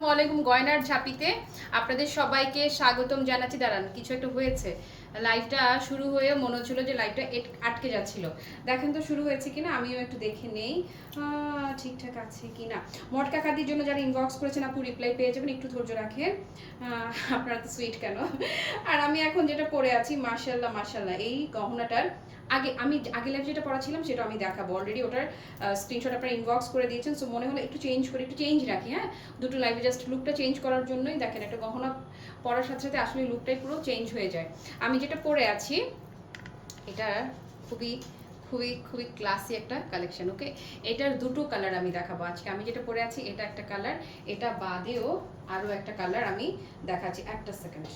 ওয়ালাইকুম গয়নার ঝাপিতে আপনাদের সবাইকে স্বাগতম জানাচ্ছি। দাঁড়ান, কিছু একটা হয়েছে, লাইভটা শুরু হয়ে মনে হচ্ছিল যে লাইভটা আটকে যাচ্ছিল। দেখেন তো শুরু হয়েছে কিনা, আমিও একটু দেখে নেই ঠিকঠাক আছে কিনা। মটকা কাদির জন্য যারা ইনবক্স করেছেন আপু রিপ্লাই পেয়ে যাবেন, একটু ধৈর্য রাখেন। আপনারা তো সুইট কেন। আর আমি এখন যেটা পরে আছি, মাশাল্লাহ মাশাল্লাহ, এই গহনাটার আগে লাইভ যেটা পড়াছিলাম সেটা আমি দেখাবো। অলরেডি ওটার স্ক্রিনশট আপনারা ইনবক্স করে দিয়েছেন, সো মনে হলো একটু চেঞ্জ রাখি। হ্যাঁ, দুটো লাইভে জাস্ট লুকটা চেঞ্জ করার জন্যই। দেখেন, একটা গহনা পরার সাথে সাথে আসলে লুকটাই পুরো চেঞ্জ হয়ে যায়। আমি যেটা পরে আছি এটা খুবই খুবই খুবই ক্লাসি একটা কালেকশন। ওকে, এটার দুটো কালার আমি দেখাবো আজকে। আমি যেটা পরে আছি এটা একটা কালার, এটা বাদেও আরও একটা কালার আমি দেখাচ্ছি। একটা সেকেন্ড।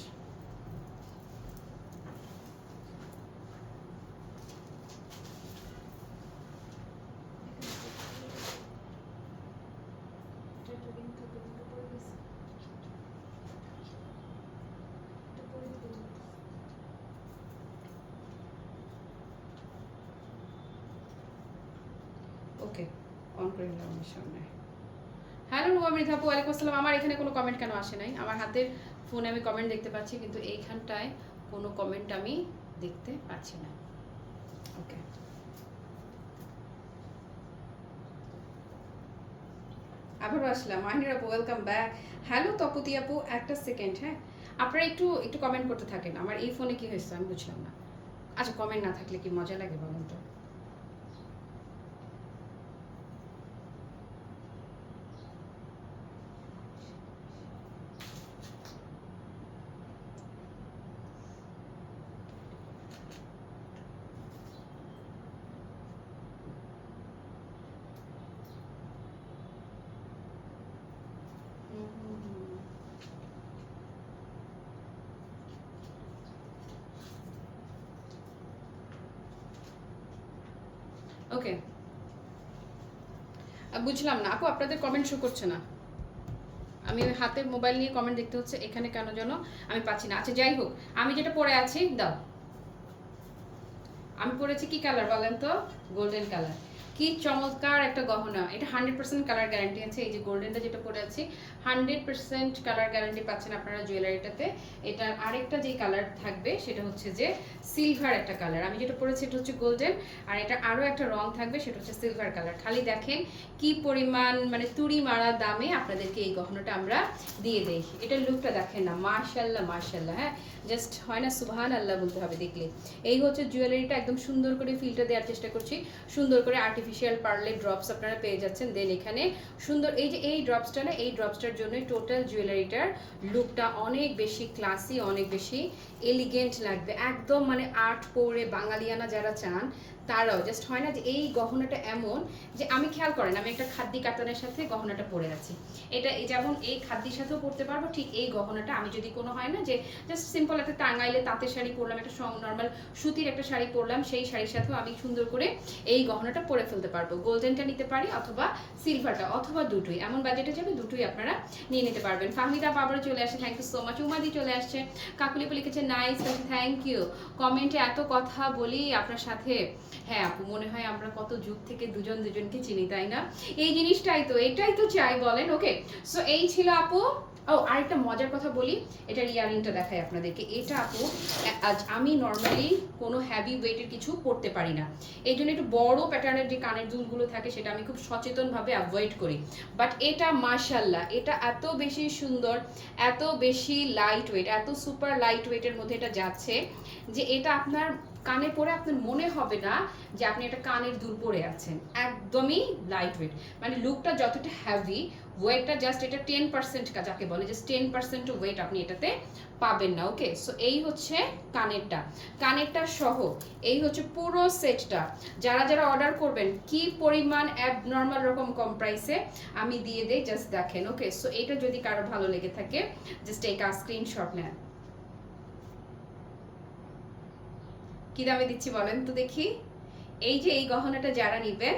ওকে, অন করে নিলাম আমার সামনে। হ্যালো রুবামৃত আপু, ওয়ালাইকুম আসসালাম। আমার এখানে কোনো কমেন্ট কেন আসে নাই? আমার হাতের ফোনে আমি কমেন্ট দেখতে পাচ্ছি, কিন্তু এইখানটায় কোনো কমেন্ট আমি দেখতে পাচ্ছি না। ওকে, আবারও আসলাম। মাহির আপু ওয়েলকাম ব্যাক। হ্যালো তপতি আপু, একটা সেকেন্ড। হ্যাঁ, আপনারা একটু একটু কমেন্ট করতে থাকেন। আমার এই ফোনে কি হয়েছে আমি বুঝলাম না। আচ্ছা, কমেন্ট না থাকলে কি মজা লাগে বলুন তো? ওকে, বুঝলাম না আপু, আপনাদের কমেন্ট শো করছে না। আমি ওই হাতে মোবাইল নিয়ে কমেন্ট দেখতে হচ্ছে, এখানে কেন যেন আমি পাচ্ছি না। আচ্ছা যাই হোক, আমি যেটা পরে আছি দাও। আমি পরেছি কি কালার বলেন তো? Golden colour. কি চমৎকার একটা গহনা! এটা 100% কালার গ্যারান্টি আছে। এই যে গোল্ডেনটা যেটা পরে আছি, 100% কালার গ্যারান্টি পাচ্ছেন আপনারা জুয়েলারিটাতে। এটার আরেকটা যেই কালার থাকবে সেটা হচ্ছে যে সিলভার একটা কালার। আমি যেটা পরেছি এটা হচ্ছে গোল্ডেন, আর এটা আরও একটা রং থাকবে সেটা হচ্ছে সিলভার কালার। খালি দেখেন কি পরিমাণ মানে তুড়ি মারা দামে আপনাদেরকে এই গহনাটা আমরা দিয়ে দেই। এটার লুকটা দেখেন না, মাশাল্লাহ মাশাল্লাহ। হ্যাঁ, জাস্ট হয় না সুবহান আল্লাহ বলতে হবে দেখলে। এই হচ্ছে জুয়েলারিটা, একদম সুন্দর করে ফিলটা দেওয়ার চেষ্টা করছি। সুন্দর করে আর্টিফিশিয়াল পার্লে ড্রপস আপনারা পেয়ে যাচ্ছেন। দেন এখানে সুন্দর এই যে এই ড্রপসটা না, এই ড্রপসটার জন্যই টোটাল জুয়েলারিটার লুকটা অনেক বেশি ক্লাসি, অনেক বেশি এলিগেন্ট লাগবে। একদম মানে আর্ট পরে বাঙালিয়ানা যারা চান তারাও জাস্ট হয় না যে এই গহনাটা এমন যে আমি খেয়াল করেন আমি একটা খাদ্যি কাতানের সাথে গহনাটা পরে আছি। এটা যেমন এই খাদ্যির সাথেও পরতে পারবো, ঠিক এই গহনাটা আমি যদি কোনো হয় না যে জাস্ট সিম্পল একটা টাঙ্গাইলে তাঁতের শাড়ি পরলাম, একটা নর্মাল সুতির একটা শাড়ি পরলাম, সেই শাড়ির সাথেও আমি সুন্দর করে এই গহনাটা পরে ফেলতে পারবো। গোল্ডেনটা নিতে পারি অথবা সিলভারটা, অথবা দুটোই। এমন বাজেটে যাবে দুটোই আপনারা নিয়ে নিতে পারবেন। ফাহমিদা আবার চলে আসে, থ্যাংক ইউ সো মাচ। উমাদি চলে আসছে, কাকুলিপু লিখেছে নাইস, থ্যাংক ইউ। কমেন্টে এত কথা বলি আপনার সাথে। হ্যাঁ আপু, মনে হয় আমরা কত যুগ থেকে দুজন দুজনকে চিনি, তাই না? এই জিনিসটাই তো, এটাই তো চাই বলেন। ওকে, সো এই ছিল আপু। ও আরেকটা মজার কথা বলি, এটার ইয়ারিংটা দেখাই আপনাদেরকে। এটা আপু আজ আমি নর্মালি কোনো হ্যাভি ওয়েটের কিছু পরতে পারি না, এই জন্য একটু বড় প্যাটার্নের যে কানের দুলগুলো থাকে সেটা আমি খুব সচেতনভাবে অ্যাভয়েড করি। বাট এটা মাশাল্লাহ, এটা এত বেশি সুন্দর, এত বেশি লাইট ওয়েট, এত সুপার লাইট ওয়েটের মধ্যে এটা যাচ্ছে যে এটা আপনার কানে পরে আপনার মনে হবে না যে আপনি একটা কানের দুল পরে আছেন। একদমই লাইট ওয়েট, মানে লুকটা যতটা হ্যাভি, ওয়েটটা জাস্ট এটা 10% যাকে বলে, জাস্ট 10% ওয়েট আপনি এটাতে পাবেন না। ওকে, সো এই হচ্ছে কানেরটা সহ এই হচ্ছে পুরো সেটটা। যারা যারা অর্ডার করবেন কি পরিমাণ অ্যাবনর্মাল রকম কম প্রাইসে আমি দিয়ে দেই, জাস্ট দেখেন। ওকে, সো এটা যদি কারো ভালো লেগে থাকে জাস্ট এই স্ক্রিনশট নেন। কি দামে দিচ্ছি বলেন তো দেখি? এই যে এই গহনাটা যারা নেবেন,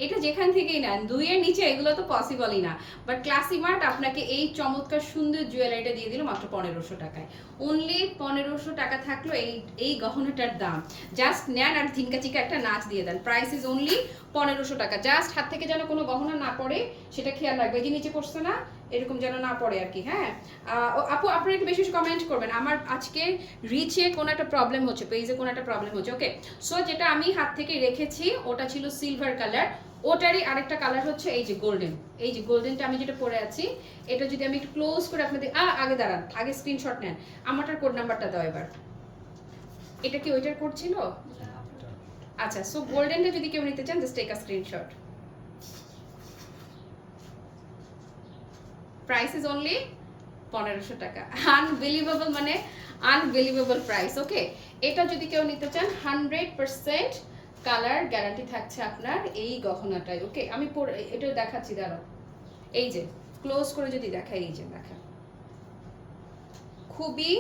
এটা যেখান থেকেই নেন, 2 এর নিচে এগুলো তো পসিবলই না। বাট ক্লাসি মার্ট আপনাকে এই চমৎকার সুন্দর জুয়েলারিটা দিয়ে দিল মাত্র 1500 টাকায়। অনলি 1500 টাকা থাকলো এই গহনাটার দাম। জাস্ট নেন আর ঝিনকা চিকা একটা নাচ দিয়ে দেন। প্রাইস ইজ অনলি 1500 টাকা। জাস্ট হাত থেকে যেন কোনো গহনা না পড়ে সেটা খেয়াল রাখবে। এই যে নিচে পড়ছে না, এরকম যেন না পড়ে আর কি। হ্যাঁ আপু, আপনারা একটু বেশি কমেন্ট করবেন। আমার আজকে রিচে কোনো একটা প্রবলেম হচ্ছে, পেজে কোনো একটা প্রবলেম হচ্ছে। ওকে, সো যেটা আমি হাত থেকে রেখেছি ওটা ছিল সিলভার কালার, ওটারই আরেকটা কালার হচ্ছে এই যে গোল্ডেন। এই যে গোল্ডেনটা আমি যেটা পরে আছি, এটা যদি আমি একটু ক্লোজ করে আপনাদের আগে দাঁড়ান, আগে স্ক্রিনশট নেন। আমারটার কোড নাম্বারটা দাও এবার। এটা কি ওইটার কোড ছিল? আচ্ছা, সো গোল্ডেনটা যদি কেউ নিতে চান just take a screenshot. Price is only 1500 টাকা। আনবিলিভেবল, মানে আনবিলিভেবল প্রাইস। ওকে, এটা যদি কেউ নিতে চান 100% কালার গ্যারান্টি থাকছে আপনার এই গহনাটাই। ওকে, আমি এটা দেখাচ্ছি, দাঁড়াও। এই যে ক্লোজ করে যদি দেখাই, এই যে দেখা, খুবই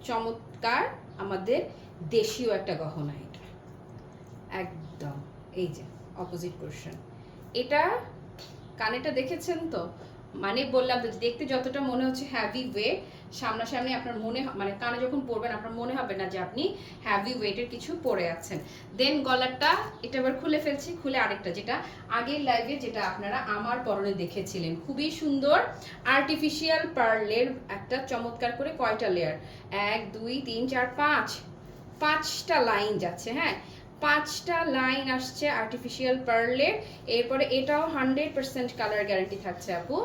চমৎকার আমাদের দেশীয় একটা গহনা। এটা একদম এই যে অপোজিট পোর্শন। এটা কানেটা দেখেছেন তো, মানে বললাম তো, দেখতে যতটা মনে হচ্ছে হ্যাভি ওয়েট, সামনাসামনি আপনার মনে মানে কানে যখন পরবেন আপনার মনে হবে না যে আপনি হ্যাভি ওয়েটের কিছু পরে আছেন। দেন গলারটা, এটা আবার খুলে ফেলছি, খুলে আরেকটা, যেটা আগের লাইভে যেটা আপনারা আমার পরনে দেখেছিলেন, খুবই সুন্দর আর্টিফিশিয়াল পার্লের একটা চমৎকার করে কয়টা লেয়ার, 1 2 3 4 5, 5টা লাইন যাচ্ছে। হ্যাঁ, 5টা লাইন আসছে আর্টিফিশিয়াল পার্লের। এরপরে এটাও 100% কালার গ্যারান্টি থাকছে আপু।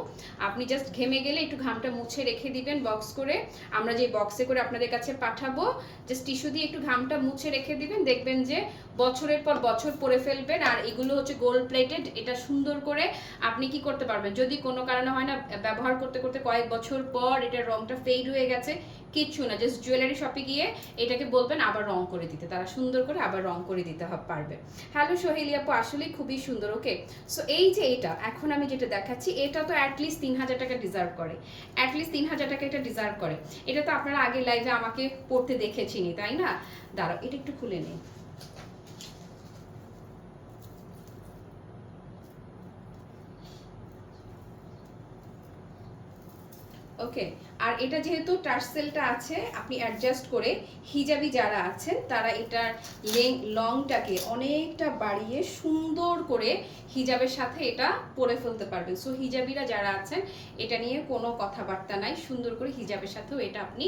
আপনি জাস্ট ঘেমে গেলে একটু ঘামটা মুছে রেখে দিবেন বক্স করে, আমরা যে বক্সে করে আপনাদের কাছে পাঠাবো, জাস্ট টিস্যু দিয়ে একটু ঘামটা মুছে রেখে দিবেন, দেখবেন যে বছরের পর বছর পরে ফেলবেন। আর এগুলো হচ্ছে গোল্ড প্লেটেড, এটা সুন্দর করে আপনি কি করতে পারবেন, যদি কোনো কারণে হয় না ব্যবহার করতে করতে কয়েক বছর পর এটার রংটা ফেড হয়ে গেছে, কিচ্ছু না, জাস্ট জুয়েলারি শপে গিয়ে এটাকে বলবেন আবার রং করে দিতে, তারা সুন্দর করে আবার রং করে দিতে পারবে। হ্যালো সোহেলি আপু, আসলেই খুবই সুন্দর। ওকে, সো এই যে এটা এখন আমি যেটা দেখাচ্ছি, এটা তো অ্যাটলিস্ট 3000 টাকা ডিজার্ভ করে, অ্যাটলিস্ট 3000 টাকা এটা ডিজার্ভ করে। এটা তো আপনারা আগের লাইভে আমাকে পড়তে দেখেছিনি, তাই না? দাঁড়াও, এটা একটু খুলে নিই। ওকে, আর এটা যেহেতু টার্সেলটা আছে, আপনি অ্যাডজাস্ট করে হিজাবি যারা আছেন তারা এটার লংটাকে অনেকটা বাড়িয়ে সুন্দর করে হিজাবের সাথে এটা পরে ফেলতে পারবেন। সো হিজাবিরা যারা আছেন এটা নিয়ে কোনো কথাবার্তা নাই, সুন্দর করে হিজাবের সাথেও এটা আপনি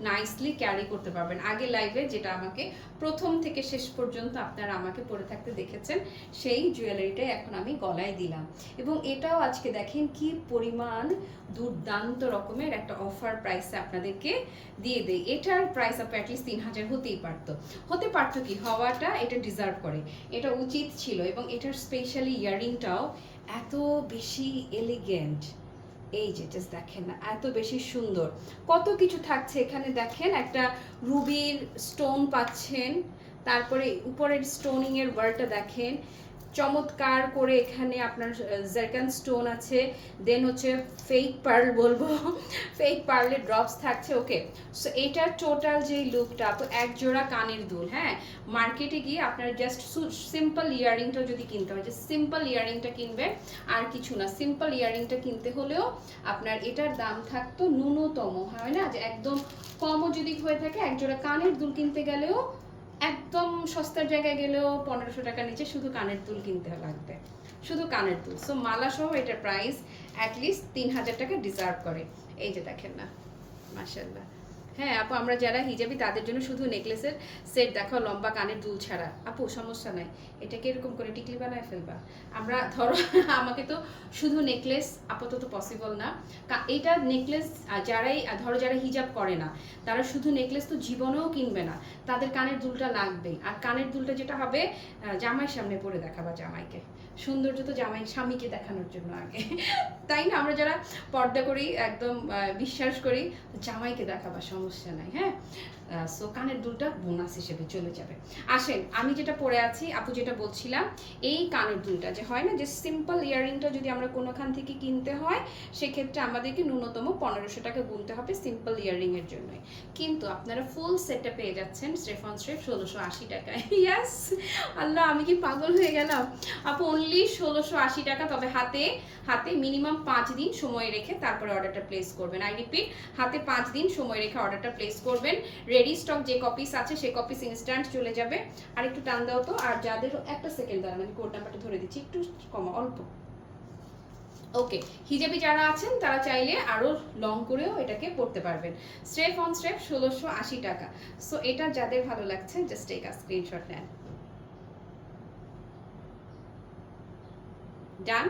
নাইসলি ক্যারি করতে পারবেন। আগে লাইভে যেটা আমাকে প্রথম থেকে শেষ পর্যন্ত আপনারা আমাকে পরে থাকতে দেখেছেন, সেই জুয়েলারিটাই এখন আমি গলায় দিলাম। এবং এটাও আজকে দেখেন কি পরিমাণ দুর্দান্ত রকমের একটা অফার প্রাইসে আপনাদেরকে দিয়ে দেই। এটার প্রাইস আপনি অ্যাটলিস্ট 3000 হতে পারতো কি, হওয়াটা এটা ডিজার্ভ করে, এটা উচিত ছিল। এবং এটার স্পেশালি ইয়াররিংটাও এত বেশি এলিগেন্ট, এই যে জাস্ট দেখেন না, এত বেশি সুন্দর, কত কিছু থাকছে এখানে। দেখেন একটা রুবির স্টোন পাচ্ছেন, তারপরে উপরের স্টোনিং এর ওয়ার্কটা দেখেন, চমৎকার করে এখানে আপনার জারকান স্টোন আছে, দেন হচ্ছে ফেক পার্ল বলবো, ফেক পার্লের ড্রপস থাকছে। ওকে, সো এটার টোটাল যে লুকটা, তো এক জোড়া কানের দুল। হ্যাঁ, মার্কেটে গিয়ে আপনার জাস্ট সিম্পল ইয়াররিংটা যদি কিনতে হয়, যে সিম্পল ইয়াররিংটা কিনবেন আর কিছু না, সিম্পল ইয়াররিংটা কিনতে হলেও আপনার এটার দাম থাকতো ন্যূনতম, হয় না যে একদম কমও যদি হয়ে থাকে, এক জোড়া কানের দুল কিনতে গেলেও একদম সস্তার জায়গায় গেলেও 1500 টাকার নিচে শুধু কানের দুল কিনতে লাগবে, শুধু কানের দুল। সো মালা সহ এটার প্রাইস অ্যাটলিস্ট 3000 টাকা ডিজার্ভ করে। এই যে দেখেন না, মাশাআল্লাহ। হ্যাঁ আপু, আমরা যারা হিজাবি তাদের জন্য শুধু নেকলেসের সেট দেখাও, লম্বা কানের দুল ছাড়া। আপু সমস্যা নাই, এটাকে এরকম করে টিকলি বানায় ফেলবা। আমরা ধরো আমাকে তো শুধু নেকলেস আপাতত পসিবল না, এইটা নেকলেস যারাই ধরো যারা হিজাব করে না তারা শুধু নেকলেস তো জীবনেও কিনবে না, তাদের কানের দুলটা লাগবেই। আর কানের দুলটা যেটা হবে জামাইয়ের সামনে পরে দেখাবা, জামাইকে সৌন্দর্য তো জামাই স্বামীকে দেখানোর জন্য আগে, তাই না? আমরা যারা পর্দা করি একদম বিশ্বাস করি, জামাইকে দেখাবা, সমস্যা নাই। হ্যাঁ, সো কানের দুলটা বোনাস হিসেবে চলে যাবে। আসেন, আমি যেটা পরে আছি, আপু যেটা বলছিলাম, এই কানের দুলটা যে হয় না যে সিম্পল ইয়াররিংটা যদি আমরা কোনোখান থেকে কিনতে হয় সেক্ষেত্রে আমাদেরকে ন্যূনতম 1500 টাকা গুনতে হবে সিম্পল ইয়াররিংয়ের জন্যই। কিন্তু আপনারা ফুল সেটটা পেয়ে যাচ্ছেন স্ট্রেপ অন স্ট্রেপ 1680 টাকায়। ইয়াস, আল্লাহ আমি কি পাগল হয়ে গেলাম। আপু অনলি 1680 টাকা। তবে হাতে হাতে মিনিমাম 5 দিন সময় রেখে তারপরে অর্ডারটা প্লেস করবেন। আই রিপিট, হাতে 5 দিন সময় রেখে অর্ডারটা প্লেস করবেন। রেডি স্টক যে কপিস আছে সেই কপিস ইনস্ট্যান্ট চলে যাবে। আর একটু টান দাও তো। আর যাদের একটা সেকেন্ড দাঁড়ান, আমি কোড নাম্বারটা ধরে দিচ্ছি, একটু কমা অল্প। ওকে, হিজাবি যারা আছেন তারা চাইলে আরও লং করেও এটাকে পড়তে পারবেন। স্ট্রেপ অন স্ট্রেপ 1680 টাকা। সো এটা যাদের ভালো লাগছে জাস্ট টেক আ স্ক্রিনশট নেন। ডান।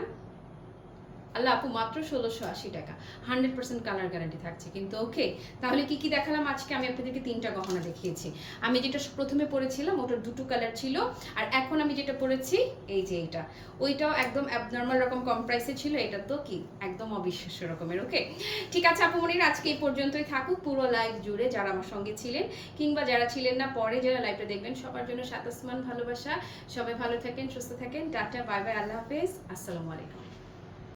আল্লাহ আপু মাত্র 1680 টাকা, 100% কালার গ্যারান্টি থাকছে কিন্তু। ওকে, তাহলে কি কি দেখালাম আজকে? আমি আপনাদেরকে 3টা গহনা দেখিয়েছি। আমি যেটা প্রথমে পরেছিলাম ওটার 2টো কালার ছিল, আর এখন আমি যেটা পরেছি এই যে এইটা, ওইটাও একদম অ্যাবনর্মাল রকম কম প্রাইসে ছিল, এটা তো কি একদম অবিশ্বাস্য রকমের। ওকে, ঠিক আছে আপু মনির, আজকে এই পর্যন্তই থাকুক। পুরো লাইভ জুড়ে যারা আমার সঙ্গে ছিলেন কিংবা যারা ছিলেন না পরে যারা লাইভটা দেখবেন, সবার জন্য সাত আসমান ভালোবাসা। সবাই ভালো থাকেন, সুস্থ থাকেন। টাটা, বাই বাই, আল্লাহ হাফেজ, আসসালামু আলাইকুম।